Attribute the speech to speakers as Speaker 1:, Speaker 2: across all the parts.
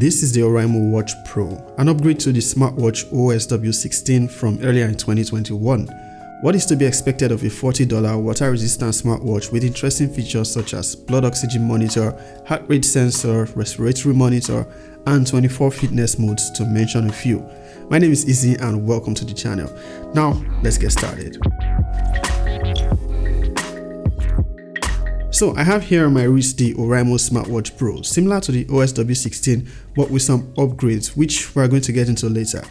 Speaker 1: This is the Oraimo Watch Pro, an upgrade to the Smartwatch OSW-16 from earlier in 2021. What is to be expected of a $40 water-resistant smartwatch with interesting features such as blood oxygen monitor, heart rate sensor, respiratory monitor, and 24 fitness modes, to mention a few. My name is Izzy and welcome to the channel. Now, let's get started. So I have here on my wrist the Oraimo Smartwatch Pro, similar to the OSW-16 but with some upgrades which we are going to get into later.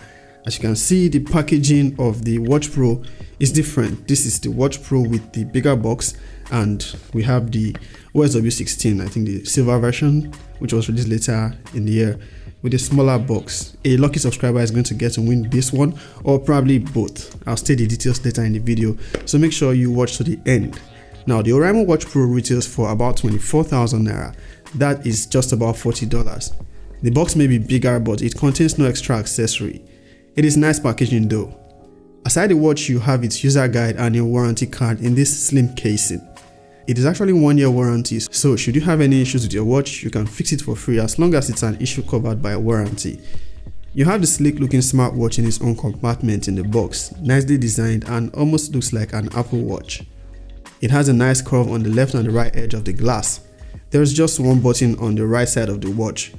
Speaker 1: As you can see, the packaging of the Watch Pro is different. This is the Watch Pro with the bigger box, and we have the OSW-16, I think the silver version, which was released later in the year, with a smaller box. A lucky subscriber is going to get to win this one, or probably both. I'll state the details later in the video, so make sure you watch to the end. Now, the Oraimo Watch Pro retails for about 24,000 naira. That is just about $40. The box may be bigger, but it contains no extra accessory. It is nice packaging though. Aside the watch, you have its user guide and a warranty card in this slim casing. It is actually 1-year warranty, so should you have any issues with your watch, you can fix it for free as long as it's an issue covered by a warranty. You have the sleek looking smartwatch in its own compartment in the box, nicely designed and almost looks like an Apple Watch. It has a nice curve on the left and the right edge of the glass. There is just one button on the right side of the watch.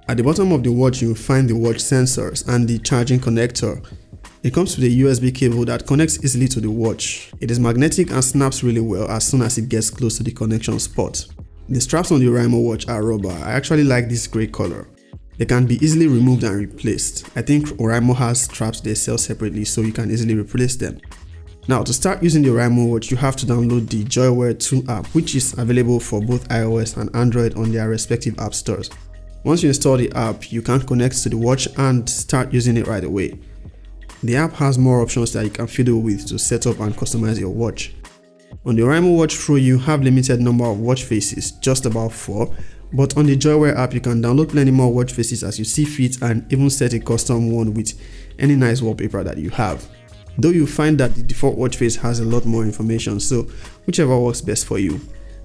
Speaker 1: At the bottom of the watch, you will find the watch sensors and the charging connector. It comes with a USB cable that connects easily to the watch. It is magnetic and snaps really well as soon as it gets close to the connection spot. The straps on the Oraimo watch are rubber. I actually like this grey color. They can be easily removed and replaced. I think Oraimo has straps they sell separately, so you can easily replace them. Now, to start using the Oraimo watch, you have to download the JoyWear 2 app, which is available for both iOS and Android on their respective app stores. Once you install the app, you can connect to the watch and start using it right away. The app has more options that you can fiddle with to set up and customize your watch. On the Oraimo Watch Pro, you have limited number of watch faces, just about 4, but on the JoyWear app, you can download plenty more watch faces as you see fit and even set a custom one with any nice wallpaper that you have. Though you find that the default watch face has a lot more information, so whichever works best for you.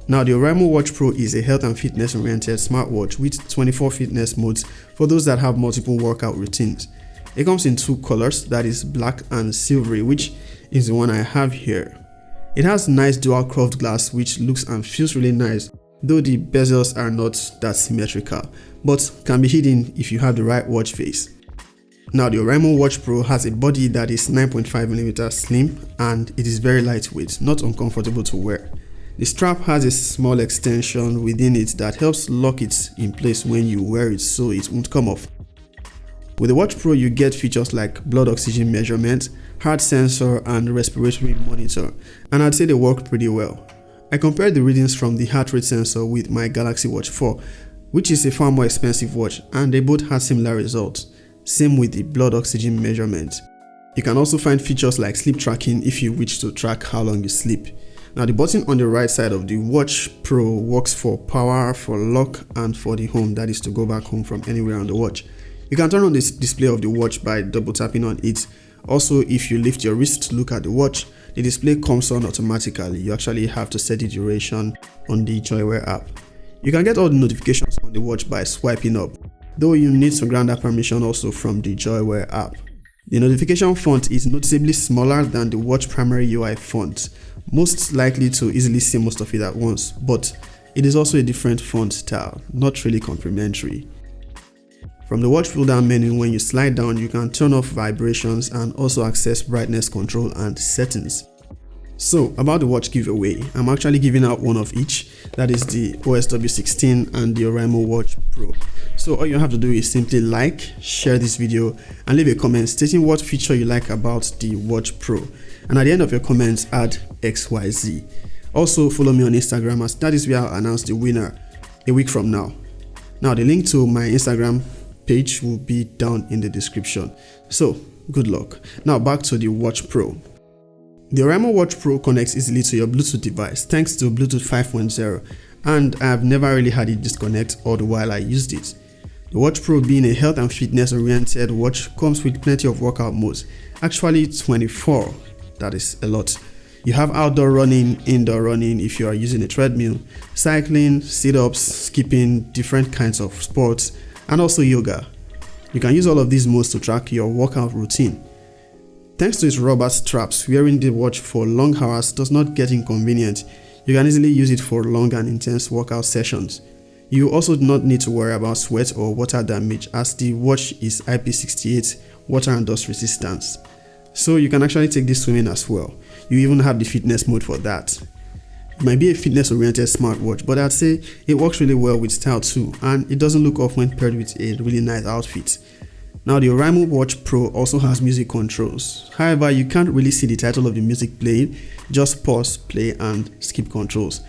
Speaker 1: Now, the Oraimo Watch Pro is a health and fitness oriented smartwatch with 24 fitness modes for those that have multiple workout routines. It comes in 2 colors, that is black and silvery, which is the one I have here. It has nice dual curved glass which looks and feels really nice, though the bezels are not that symmetrical, but can be hidden if you have the right watch face. Now, the Oraimo Watch Pro has a body that is 9.5mm slim and it is very lightweight, not uncomfortable to wear. The strap has a small extension within it that helps lock it in place when you wear it so it won't come off. With the Watch Pro, you get features like blood oxygen measurement, heart sensor and respiratory monitor, and I'd say they work pretty well. I compared the readings from the heart rate sensor with my Galaxy Watch 4, which is a far more expensive watch, and they both had similar results. Same with the blood oxygen measurement. You can also find features like sleep tracking if you wish to track how long you sleep. Now, the button on the right side of the Watch Pro works for power, for lock, and for the home, that is to go back home from anywhere on the watch. You can turn on the display of the watch by double tapping on it. Also, if you lift your wrist to look at the watch, the display comes on automatically. You actually have to set the duration on the JoyWear app. You can get all the notifications on the watch by swiping up, though you need to grant that permission also from the JoyWear app. The notification font is noticeably smaller than the watch primary UI font, most likely to easily see most of it at once, but it is also a different font style, not really complimentary. From the watch pull down menu, when you slide down, you can turn off vibrations and also access brightness control and settings. So, about the watch giveaway, I'm actually giving out one of each, that is the OSW-16 and the Oraimo Watch Pro. So all you have to do is simply like, share this video and leave a comment stating what feature you like about the Watch Pro, and at the end of your comments add XYZ. Also follow me on Instagram, as that is where I'll announce the winner a week from now. Now, the link to my Instagram page will be down in the description. So good luck. Now back to the Watch Pro. The Oraimo Watch Pro connects easily to your Bluetooth device thanks to Bluetooth 5.0, and I have never really had it disconnect all the while I used it. The Watch Pro, being a health and fitness oriented watch, comes with plenty of workout modes, actually 24, that is a lot. You have outdoor running, indoor running if you are using a treadmill, cycling, sit-ups, skipping, different kinds of sports, and also yoga. You can use all of these modes to track your workout routine. Thanks to its rubber straps, wearing the watch for long hours does not get inconvenient. You can easily use it for long and intense workout sessions. You also do not need to worry about sweat or water damage, as the watch is IP68 water and dust resistance. So you can actually take this swimming as well. You even have the fitness mode for that. It might be a fitness oriented smartwatch, but I'd say it works really well with style too, and it doesn't look off when paired with a really nice outfit. Now the Oraimo Watch Pro also has music controls. However, you can't really see the title of the music playing, just pause, play and skip controls.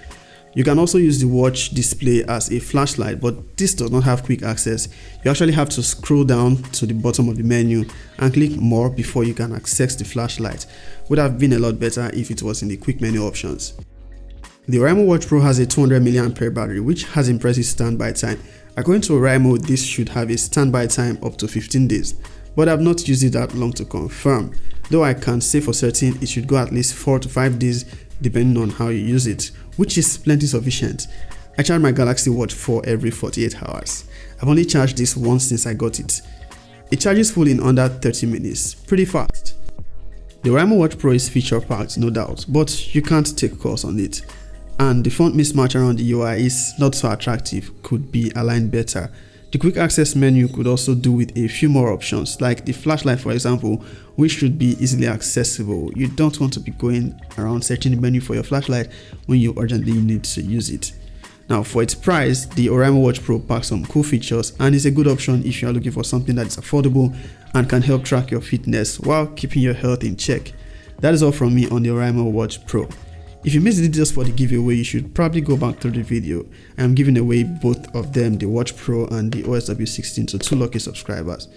Speaker 1: You can also use the watch display as a flashlight, but this does not have quick access. You actually have to scroll down to the bottom of the menu and click more before you can access the flashlight. Would have been a lot better if it was in the quick menu options. The Oraimo Watch Pro has a 200 mAh battery, which has impressive standby time. According to Oraimo, this should have a standby time up to 15 days, but I've not used it that long to confirm, though I can say for certain it should go at least 4 to 5 days depending on how you use it, which is plenty sufficient. I charge my Galaxy Watch 4 every 48 hours. I've only charged this once since I got it. It charges full in under 30 minutes, pretty fast. The Oraimo Watch Pro is feature packed, no doubt, but you can't take calls on it. And the font mismatch around the UI is not so attractive, could be aligned better. The quick access menu could also do with a few more options, like the flashlight for example, which should be easily accessible. You don't want to be going around searching the menu for your flashlight when you urgently need to use it. Now for its price, the Oraimo Watch Pro packs some cool features and is a good option if you are looking for something that is affordable and can help track your fitness while keeping your health in check. That is all from me on the Oraimo Watch Pro. If you missed the details for the giveaway, you should probably go back through the video. I am giving away both of them, the Watch Pro and the OSW-16, to 2 lucky subscribers.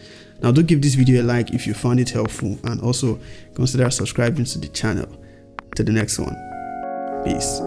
Speaker 1: Now do give this video a like if you found it helpful, and also consider subscribing to the channel. Till the next one, peace.